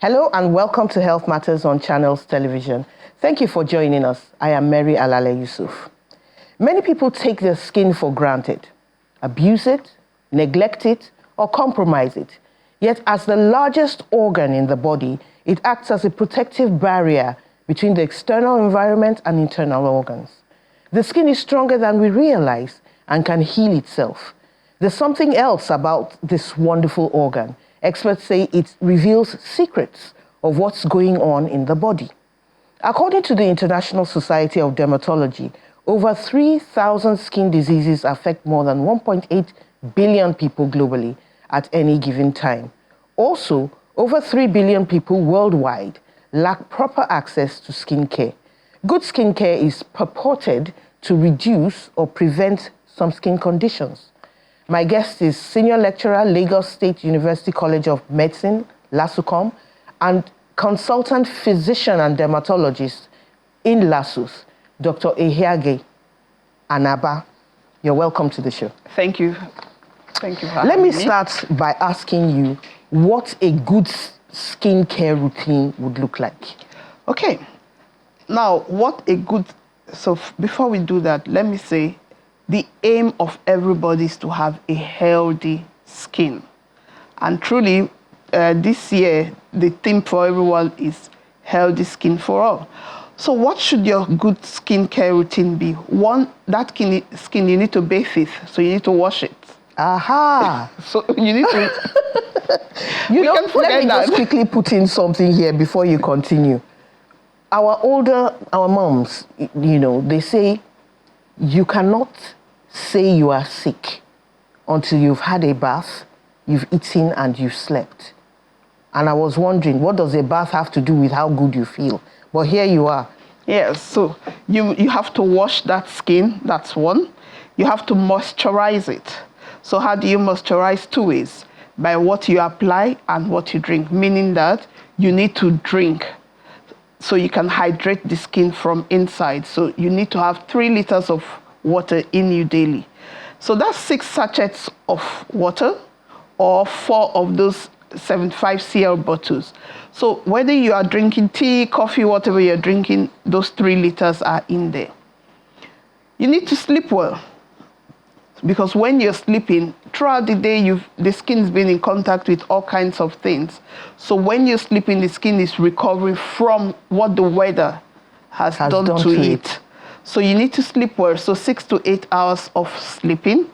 Hello and welcome to Health Matters on Channels Television. Thank you for joining us. I am Mary Alale Yusuf. Many people take their skin for granted, abuse it, neglect it, or compromise it. Yet as the largest organ in the body, it acts as a protective barrier between the external environment and internal organs. The skin is stronger than we realize and can heal itself. There's something else about this wonderful organ. Experts say it reveals secrets of what's going on in the body. According to the International Society of Dermatology, over 3,000 skin diseases affect more than 1.8 billion people globally at any given time. Also, over 3 billion people worldwide lack proper access to skin care. Good skin care is purported to reduce or prevent some skin conditions. My guest is Senior Lecturer, Lagos State University College of Medicine, LASUCOM, and Consultant Physician and Dermatologist in LASUS, Dr. Ehiage Anaba. You're welcome to the show. Thank you. Thank you for having Let me start by asking you what a good skincare routine would look like. Okay. Now, before we do that, let me say, the aim of everybody is to have a healthy skin. And truly, this year, the theme for everyone is healthy skin for all. So what should your good skincare routine be? One, that skin you need to bathe it, so you need to wash it. Aha! So you need to... let me just quickly put in something here before you continue. Our moms, they say, you cannot say you are sick until you've had a bath, you've eaten, and you've slept. And I was wondering, what does a bath have to do with how good you feel? But here you are. Yes, so you have to wash that skin, that's one. You have to moisturize it. So how do you moisturize? Two ways, by what you apply and what you drink, meaning that you need to drink so you can hydrate the skin from inside. So you need to have 3 liters of water in you daily. So that's 6 sachets of water or 4 of those 75 cl bottles. So whether you are drinking tea, coffee, whatever you're drinking, those 3 liters are in there. You need to sleep well, because when you're sleeping, throughout the day, the skin's been in contact with all kinds of things. So when you're sleeping, the skin is recovering from what the weather has done to it. So you need to sleep well, so 6 to 8 hours of sleeping.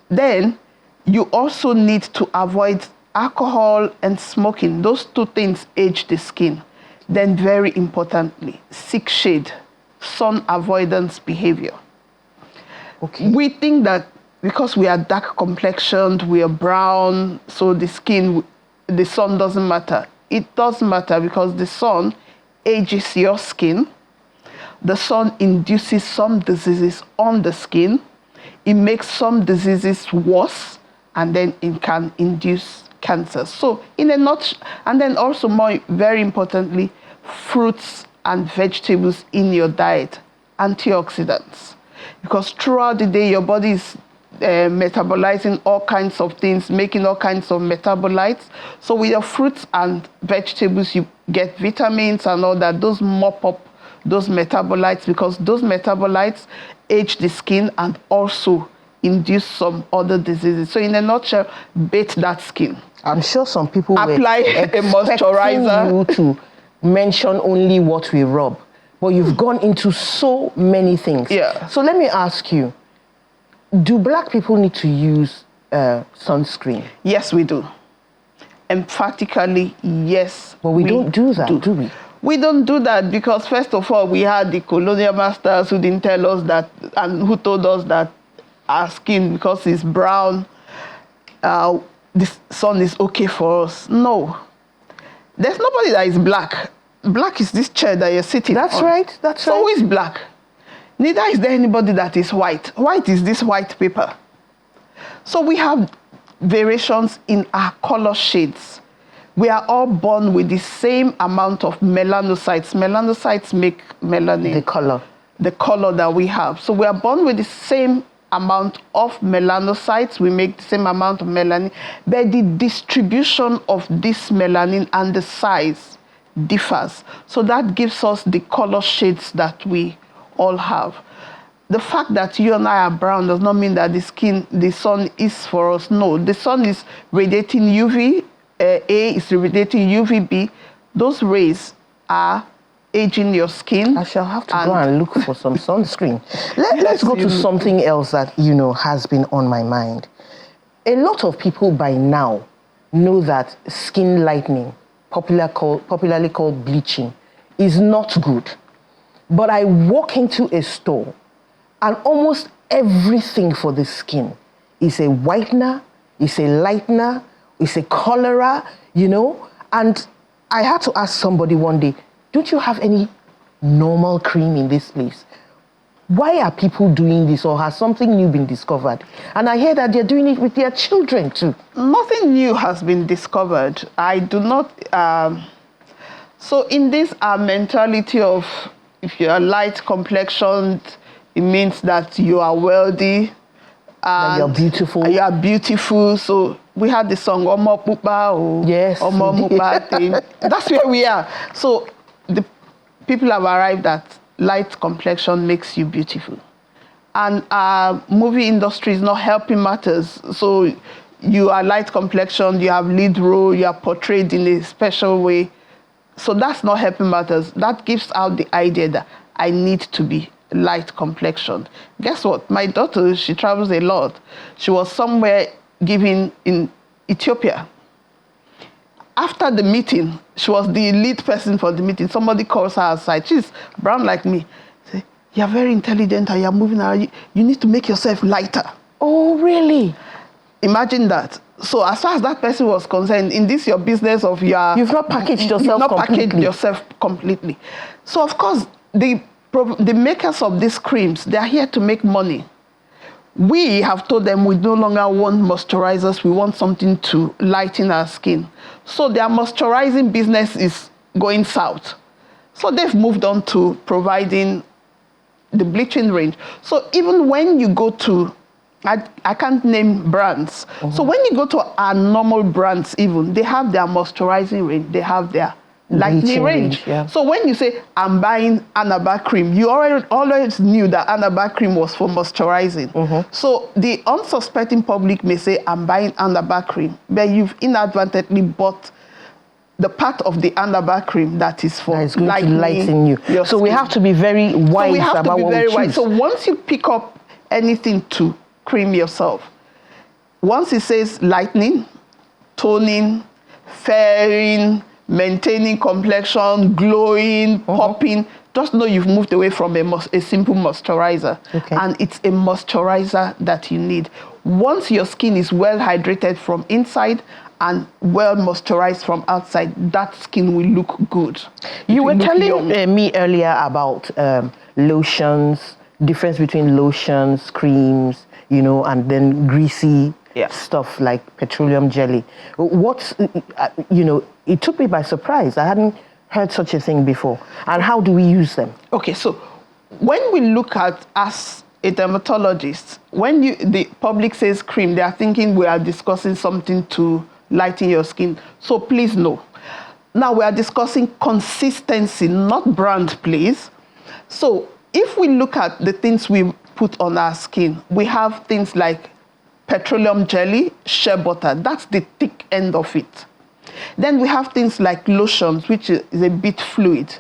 Then you also need to avoid alcohol and smoking. Those 2 things age the skin. Then very importantly, seek shade, sun avoidance behavior. Okay. We think that because we are dark complexioned, we are brown, so the sun doesn't matter. It does matter, because the sun ages your skin. The sun induces some diseases on the skin. It makes some diseases worse, and then it can induce cancer. So in a nutshell, and then also very importantly, fruits and vegetables in your diet, antioxidants. Because throughout the day, your body is metabolizing all kinds of things, making all kinds of metabolites. So with your fruits and vegetables, you get vitamins and all that. Those mop up those metabolites, because those metabolites age the skin and also induce some other diseases. So in a nutshell, bathe that skin. I'm sure some people apply a moisturizer. You to mention only what we rub, but you've gone into so many things. Yeah. So let me ask you, do black people need to use sunscreen? Yes, we do. Emphatically, yes. But we don't do that, do we? We don't do that because, first of all, we had the colonial masters who didn't tell us that, and who told us that our skin, because it's brown, the sun is okay for us. No. There's nobody that is black. Black is this chair that you're sitting on. That's right. So who is black? Neither is there anybody that is white. White is this white paper. So we have variations in our color shades. We are all born with the same amount of melanocytes. Melanocytes make melanin. The color. The color that we have. So we are born with the same amount of melanocytes, we make the same amount of melanin, but the distribution of this melanin and the size differs. So that gives us the color shades that we all have. The fact that you and I are brown does not mean that the sun is for us. No, the sun is radiating UV A, is radiating UVB. Those rays are aging your skin. I shall have to go and look for some sunscreen. Let's go to something else that, has been on my mind. A lot of people by now know that skin lightening, popularly called bleaching, is not good. But I walk into a store and almost everything for the skin is a whitener, is a lightener, is a colorer, And I had to ask somebody one day, don't you have any normal cream in this place? Why are people doing this, or has something new been discovered? And I hear that they're doing it with their children too. Nothing new has been discovered. I do not... So in this mentality of if you are light complexioned, it means that you are wealthy. And you're beautiful. You are beautiful. So we had the song Omo Pupa or yes, Omo Mupa thing. That's where we are. So the people have arrived at light complexion makes you beautiful. And our movie industry is not helping matters. So you are light complexioned, you have lead role, you are portrayed in a special way. So that's not helping matters. That gives out the idea that I need to be light complexioned. Guess what? My daughter, she travels a lot. She was somewhere giving in Ethiopia. After the meeting, she was the lead person for the meeting. Somebody calls her aside. She's brown like me. Say, you're very intelligent and you're moving around. You need to make yourself lighter. Oh, really? Imagine that. So as far as that person was concerned, in this your business of you've not packaged yourself completely. So of course, the makers of these creams, they are here to make money. We have told them we no longer want moisturizers, we want something to lighten our skin. So their moisturizing business is going south. So they've moved on to providing the bleaching range. So even when you go to, I can't name brands. Mm-hmm. So when you go to our normal brands even, they have their moisturizing range, they have their lightening range. Yeah. So when you say, I'm buying Anabar cream, you always knew that Anabar cream was for moisturizing. Mm-hmm. So the unsuspecting public may say, I'm buying Anabar cream, but you've inadvertently bought the part of the Anabar cream that is for lighten you. So skin. We have to be very wise about what we choose. So once you pick up anything to cream yourself, once it says lightening, toning, fairing, maintaining complexion, glowing, popping, just know you've moved away from a simple moisturizer. Okay. And it's a moisturizer that you need. Once your skin is well hydrated from inside and well moisturized from outside, that skin will look good. You were telling me earlier about lotions, difference between lotions, creams, and then greasy stuff like petroleum jelly. It took me by surprise. I hadn't heard such a thing before. And how do we use them? Okay, so when we look at, as a dermatologist, when the public says cream, they are thinking we are discussing something to lighten your skin. So please no. Now we are discussing consistency, not brand, please. So if we look at the things we put on our skin, we have things like petroleum jelly, shea butter. That's the thick end of it. Then we have things like lotions, which is a bit fluid.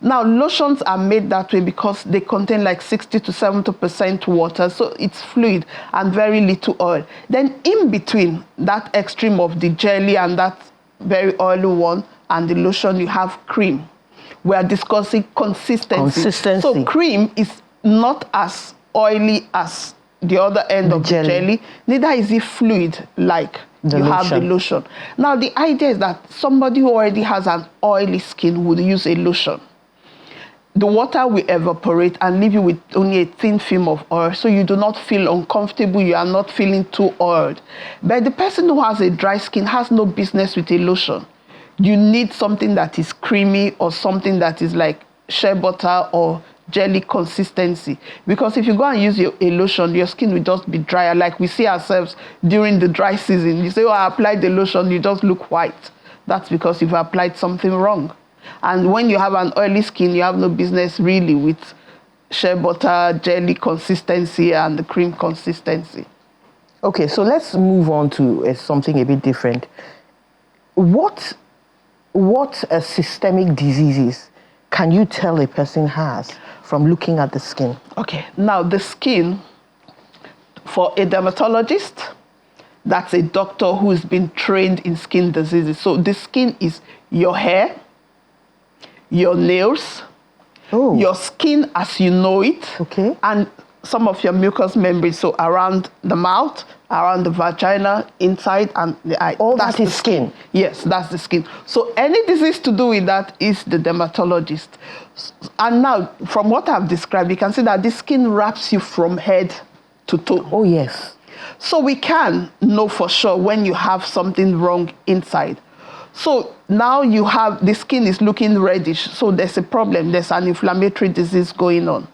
Now, lotions are made that way because they contain like 60 to 70% water, so it's fluid and very little oil. Then in between that extreme of the jelly and that very oily one and the lotion, you have cream. We are discussing consistency. So cream is not as oily as the other end of the jelly. Neither is it fluid like you have the lotion. Now, the idea is that somebody who already has an oily skin would use a lotion. The water will evaporate and leave you with only a thin film of oil, so you do not feel uncomfortable, you are not feeling too oiled. But the person who has a dry skin has no business with a lotion. You need something that is creamy or something that is like shea butter or jelly consistency. Because if you go and use a lotion, your skin will just be drier. Like we see ourselves during the dry season. You say, oh, I applied the lotion, you just look white. That's because you've applied something wrong. And when you have an oily skin, you have no business really with shea butter, jelly consistency, and the cream consistency. Okay, so let's move on to something a bit different. What systemic diseases can you tell a person has from looking at the skin? Okay, now the skin, for a dermatologist, that's a doctor who's been trained in skin diseases. So the skin is your hair, your nails, your skin as you know it, and some of your mucous membranes, so around the mouth, around the vagina, inside, and the eye. All that is skin? Yes, that's the skin. So any disease to do with that is the dermatologist. And now, from what I've described, you can see that the skin wraps you from head to toe. Oh, yes. So we can know for sure when you have something wrong inside. So now you have, the skin is looking reddish, so there's a problem, there's an inflammatory disease going on.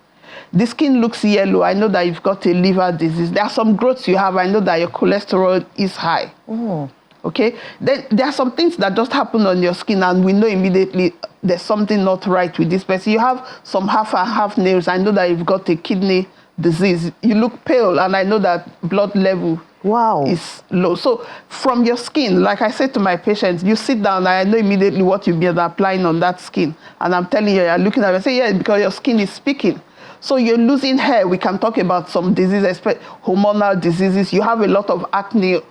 The skin looks yellow, I know that you've got a liver disease. There are some growths you have, I know that your cholesterol is high. Okay? Then there are some things that just happen on your skin and we know immediately there's something not right with this person. You have some half and half nails, I know that you've got a kidney disease. You look pale and I know that blood level is low. So from your skin, like I said to my patients, you sit down and I know immediately what you've been applying on that skin. And I'm telling you, you're looking at it, I say, yeah, because your skin is speaking. So you're losing hair. We can talk about some diseases, hormonal diseases. You have a lot of acne,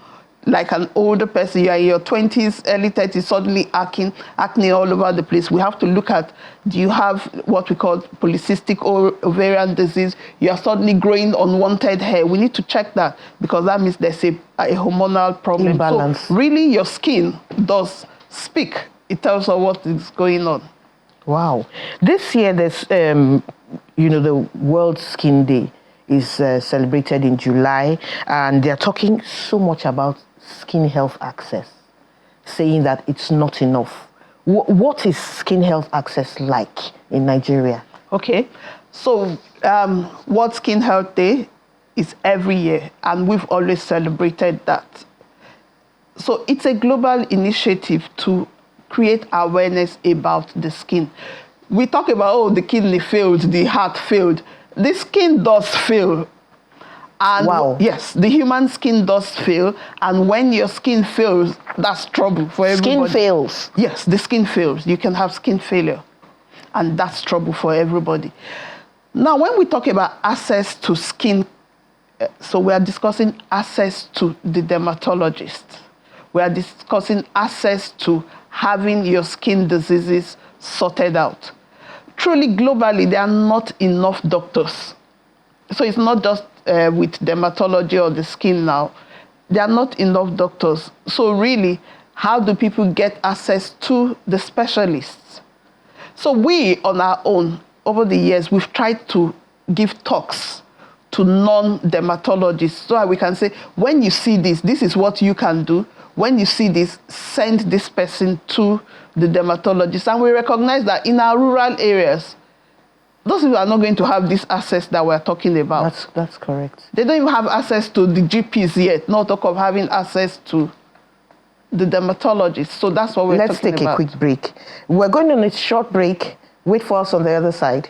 like an older person, you're in your 20s, early 30s, suddenly acne all over the place. We have to look at, do you have what we call polycystic ovarian disease? You are suddenly growing unwanted hair. We need to check that because that means there's a hormonal problem. Imbalance. So really your skin does speak. It tells us what is going on. Wow. This year, there's, the World Skin Day is celebrated in July, and they're talking so much about skin health access, saying that it's not enough. What is skin health access like in Nigeria? Okay, so World Skin Health Day is every year, and we've always celebrated that. So it's a global initiative to create awareness about the skin. We talk about, oh, the kidney failed, the heart failed. The skin does fail. And yes, the human skin does fail. And when your skin fails, that's trouble for everybody. Skin fails? Yes, the skin fails. You can have skin failure. And that's trouble for everybody. Now, when we talk about access to skin, so we are discussing access to the dermatologist. We are discussing access to having your skin diseases sorted out. Truly, globally, there are not enough doctors. So it's not just with dermatology or the skin now. There are not enough doctors. So really, how do people get access to the specialists? So we, on our own, over the years, we've tried to give talks to non-dermatologists so that we can say, when you see this, this is what you can do. When you see this, send this person to the dermatologist. And we recognize that in our rural areas, those people are not going to have this access that we're talking about. That's correct. They don't even have access to the GPs yet, not talk of having access to the dermatologist. So that's what we're talking about. Let's take a quick break. We're going on a short break. Wait for us on the other side.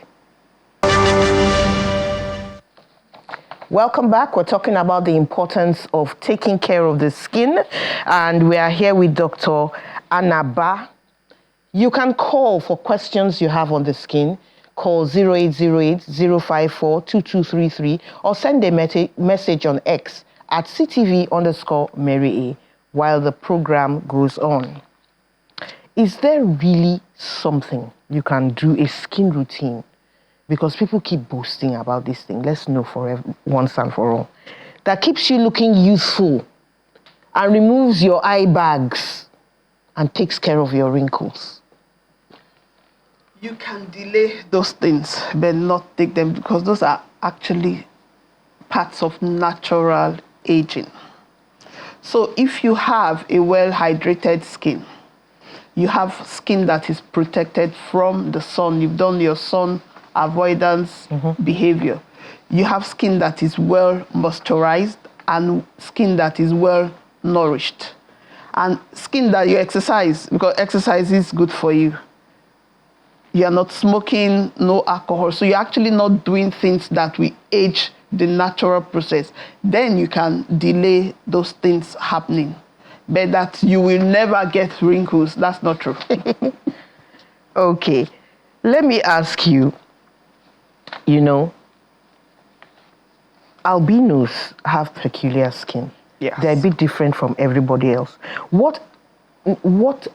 Welcome back. We're talking about the importance of taking care of the skin. And we are here with Dr. Anaba. You can call for questions you have on the skin. Call 0808-054-2233 or send a message on X at CTV_Mary A while the program goes on. Is there really something you can do, a skin routine? Because people keep boasting about this thing. Let's know for once and for all. That keeps you looking youthful and removes your eye bags and takes care of your wrinkles. You can delay those things, but not take them because those are actually parts of natural aging. So if you have a well-hydrated skin, you have skin that is protected from the sun, you've done your sun avoidance behavior. You have skin that is well moisturized and skin that is well nourished. And skin that you exercise, because exercise is good for you. You're not smoking, no alcohol. So you're actually not doing things that will age the natural process. Then you can delay those things happening. But that you will never get wrinkles, that's not true. Okay. Let me ask you, albinos have peculiar skin. Yes. They're a bit different from everybody else. What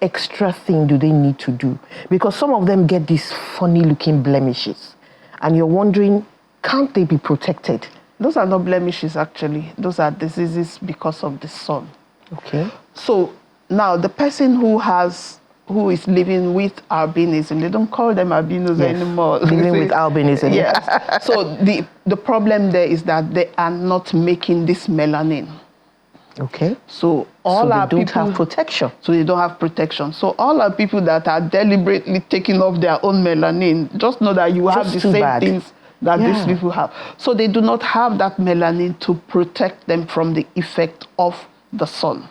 extra thing do they need to do? Because some of them get these funny looking blemishes and you're wondering, can't they be protected? Those are not blemishes, actually. Those are diseases because of the sun. Okay. So now the person who is living with albinism, they don't call them albinos anymore. Living with albinism. Yes. So the problem there is that they are not making this melanin. Okay. So they don't have protection. So they don't have protection. So all our people that are deliberately taking off their own melanin, just know that you have the same things that these people have. So they do not have that melanin to protect them from the effect of the sun.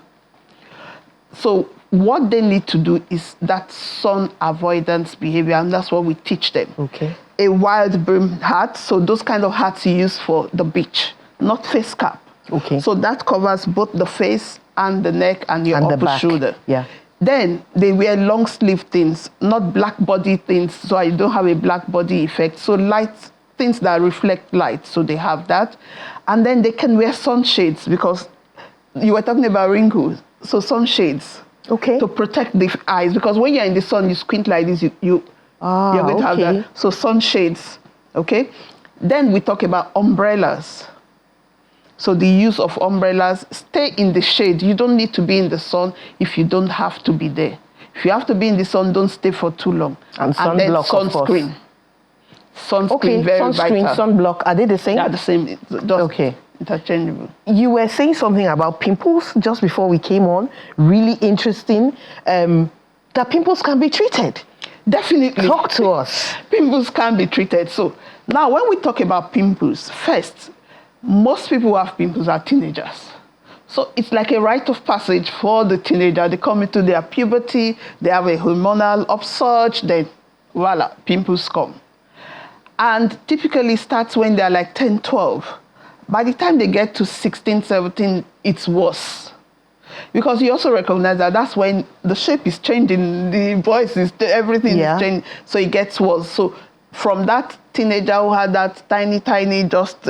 So what they need to do is that sun avoidance behavior, and that's what we teach them. Okay. A wide brim hat, so those kind of hats you use for the beach, not face cap. Okay. So that covers both the face and the neck and your upper shoulder. Yeah. Then they wear long sleeve things, not black body things, so you don't have a black body effect. So light things that reflect light, so they have that. And then they can wear sunshades, because you were talking about wrinkles. So sunshades. Okay. To protect the eyes, because when you're in the sun, you squint like this, you're going to have that. So sunshades, okay? Then we talk about umbrellas. So the use of umbrellas, stay in the shade. You don't need to be in the sun if you don't have to be there. If you have to be in the sun, don't stay for too long. And sunblock, sunscreen. Sunscreen, okay, very sunscreen, vital. sunblock, are they the same? They are the same. Just interchangeable. You were saying something about pimples just before we came on. Really interesting. That pimples can be treated. Definitely. Talk to us. Pimples can be treated. So now when we talk about pimples, first, most people who have pimples are teenagers. So it's like a rite of passage for the teenager. They come into their puberty, they have a hormonal upsurge, then voila, pimples come. And typically starts when they're like 10, 12. By the time they get to 16, 17, it's worse. Because you also recognize that that's when the shape is changing, the voice is, everything is changing, so it gets worse. So from that teenager who had that tiny, just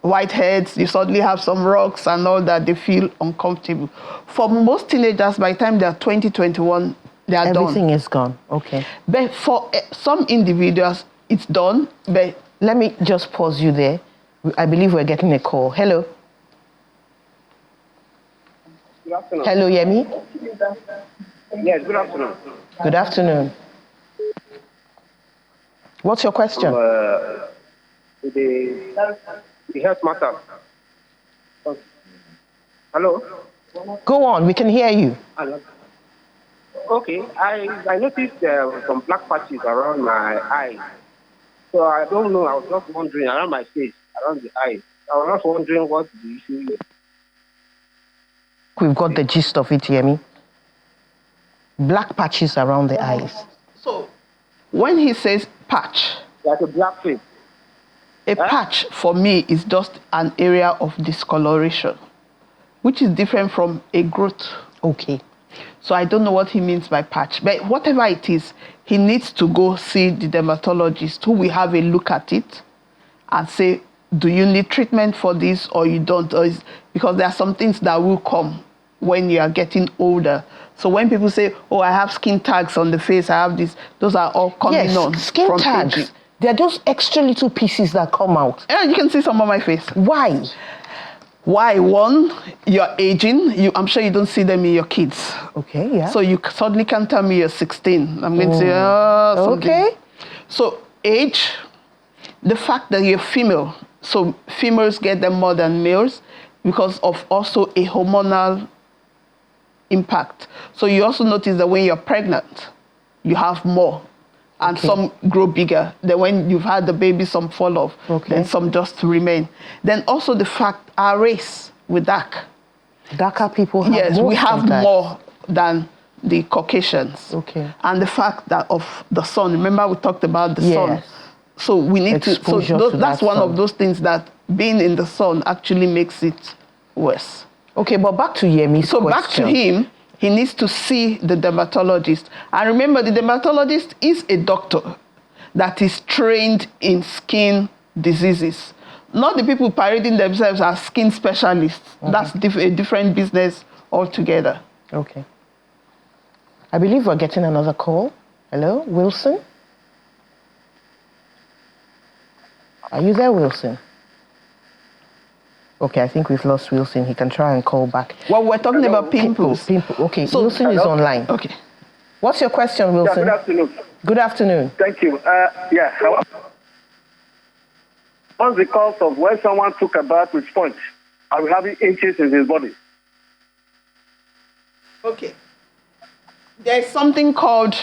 white heads, you suddenly have some rocks and all that, they feel uncomfortable. For most teenagers, by the time they're 20, 21, they are done. Everything is gone, okay. But for some individuals, it's done, but... Let me just pause you there. I believe we're getting a call. Hello. Good afternoon. Hello, Yemi. Yes, good afternoon. Good afternoon. What's your question? The health matter. Hello? Go on, we can hear you. Okay, I noticed there were some black patches around my eyes. So I don't know, I was just wondering, around my face, around the eyes. I was just wondering what the issue is. We've got the gist of it, Yemi. Black patches around the eyes. So when he says patch, like a black face. A patch for me is just an area of discoloration, which is different from a growth. Okay. So I don't know what he means by patch, but whatever it is, he needs to go see the dermatologist who will have a look at it and say, do you need treatment for this or you don't? Because there are some things that will come when you are getting older. So when people say, oh, I have skin tags on the face, I have this, those are all coming on. Skin from tags. aging. They're those extra little pieces that come out. Yeah, you can see some on my face. Why? Why? One, you're aging. I'm sure you don't see them in your kids. Okay, yeah. So you suddenly can't tell me you're 16. I'm going to say, something. Okay. So age, the fact that you're female. So females get them more than males because of also a hormonal impact. So you also notice that when you're pregnant, you have more. and some grow bigger. Then when you've had the baby, some fall off. Then some just remain. Then also the fact our race, we're dark. Darker people have yes, more we have sometimes. more than the Caucasians. Okay. And the fact that of the sun, remember we talked about the sun. Yes. So we need Exposure to, to that's that one sun. of those things that being in the sun actually makes it worse. Okay, but back to Yemi's So question. back to him, he needs to see the dermatologist. And remember, the dermatologist is a doctor that is trained in skin diseases. Not the people parading themselves as skin specialists. That's a different business altogether. Okay. I believe we're getting another call. Hello, Wilson? Are you there, Wilson? Okay, I think we've lost Wilson. He can try and call back. Well, we're talking about pimples. Okay, So- Wilson is online. Okay. What's your question, Yeah, Wilson? good afternoon. Good afternoon. Thank you. What's the cause of when someone took a bath with sponge and having itches in his body? Okay. There's something called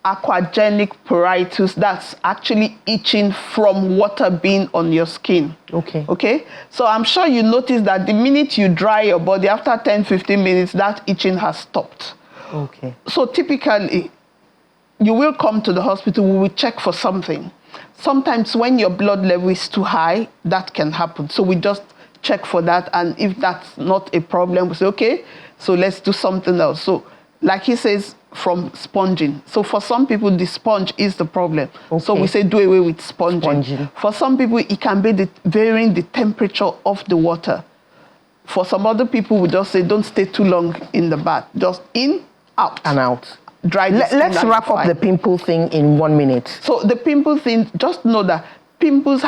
aquagenic pruritus that's actually itching from water being on your skin. Okay. Okay? So I'm sure you notice that the minute you dry your body, after 10, 15 minutes, that itching has stopped. Okay. So typically, you will come to the hospital, we will check for something. Sometimes when your blood level is too high, that can happen. So we just check for that, and if that's not a problem, we say, okay, so let's do something else. So like he says, from sponging. So for some people, the sponge is the problem. So we say do away with sponging. For some people, it can be varying the temperature of the water. For some other people, we just say don't stay too long in the bath. Just in, out. And out. Dry the skin. Let's wrap up the pimple thing in 1 minute. So the pimple thing, just know that pimples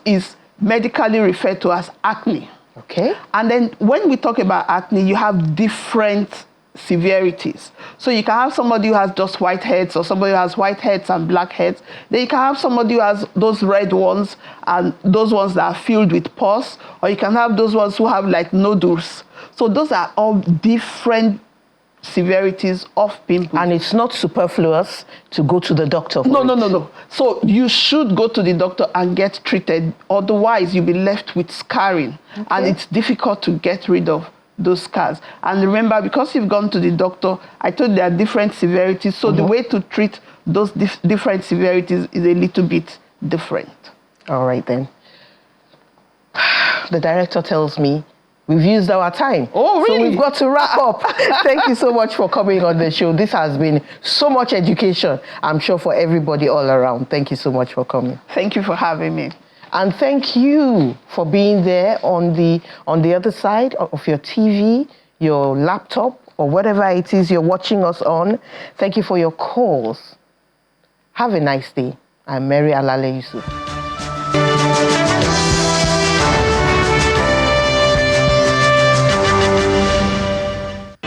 is medically referred to as acne. Okay. And then when we talk about acne, you have different severities. So you can have somebody who has just white heads, or somebody who has white heads and black heads. Then you can have somebody who has those red ones and those ones that are filled with pus, or you can have those ones who have like nodules. So those are all different severities of pimples. And it's not superfluous to go to the doctor for No. So you should go to the doctor and get treated. Otherwise, you'll be left with scarring. Okay. And it's difficult to get rid of those scars. And remember, because you've gone to the doctor, I told you there are different severities. So the way to treat those different severities is a little bit different. All right, then. The director tells me we've used our time. Oh, really? So we've got to wrap up. Thank you so much for coming on the show. This has been so much education, I'm sure, for everybody all around. Thank you so much for coming. Thank you for having me. And thank you for being there on the other side of your TV, your laptop, or whatever it is you're watching us on. Thank you for your calls. Have a nice day. I'm Mary Alale Yusuf.